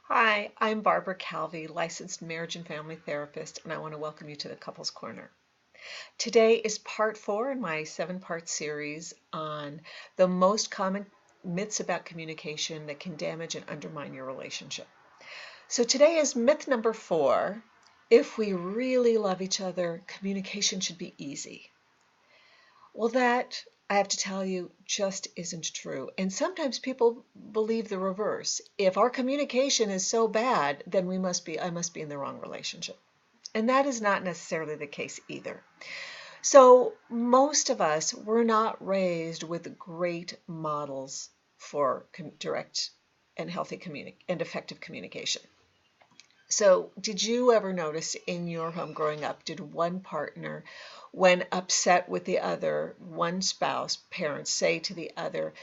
Hi, I'm Barbara Calvi, licensed marriage and family therapist, and I want to welcome you to the Couples Corner. Today is part 4 in my 7-part series on the most common myths about communication that can damage and undermine your relationship. So today is myth number 4. If we really love each other, communication should be easy. Well, that, I have to tell you, just isn't true. And sometimes people believe the reverse. If our communication is so bad, then I must be in the wrong relationship. And that is not necessarily the case either. So most of us were not raised with great models for direct and healthy and effective communication. So, did you ever notice in your home growing up, did one partner, when upset with the other, one spouse, parents say to the other,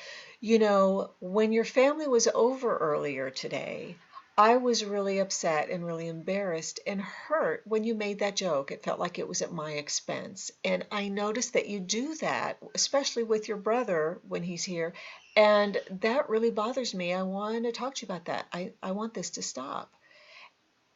when your family was over earlier today, I was really upset and really embarrassed and hurt when you made that joke. It felt like it was at my expense. And I noticed that you do that, especially with your brother when he's here. And that really bothers me. I want to talk to you about that. I want this to stop.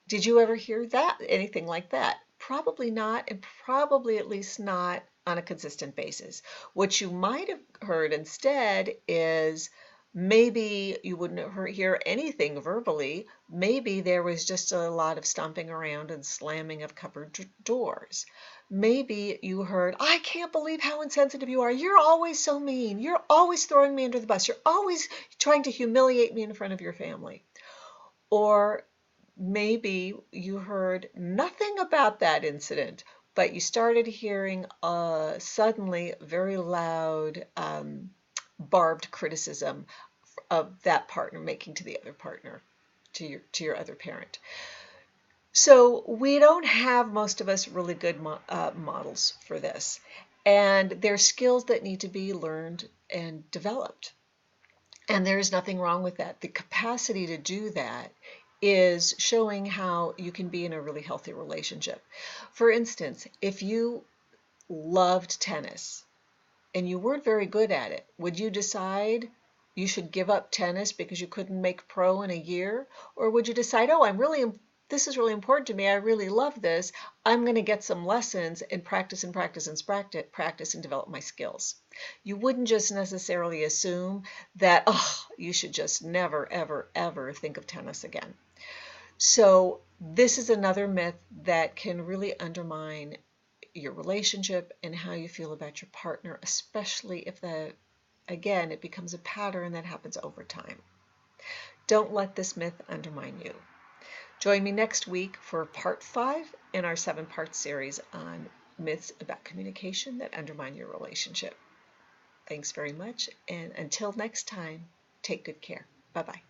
Did you ever hear that? Anything like that? Probably not, and probably at least not on a consistent basis. What you might have heard instead is maybe you wouldn't hear anything verbally. Maybe there was just a lot of stomping around and slamming of cupboard doors. Maybe you heard, I can't believe how insensitive you are. You're always so mean. You're always throwing me under the bus. You're always trying to humiliate me in front of your family. Or maybe you heard nothing about that incident, but you started hearing suddenly very loud, barbed criticism of that partner making to the other partner, to your other parent. So we don't have, most of us, really good models for this, and there's skills that need to be learned and developed. And there's nothing wrong with that. The capacity to do that is showing how you can be in a really healthy relationship. For instance, if you loved tennis and you weren't very good at it, would you decide you should give up tennis because you couldn't make pro in a year? Or would you decide, oh, this is really important to me. I really love this. I'm going to get some lessons and practice and practice and practice and develop my skills. You wouldn't just necessarily assume that, oh, you should just never, ever, ever think of tennis again. So this is another myth that can really undermine your relationship and how you feel about your partner, especially if again, it becomes a pattern that happens over time. Don't let this myth undermine you. Join me next week for part 5 in our 7-part series on myths about communication that undermine your relationship. Thanks very much, and until next time, take good care. Bye-bye.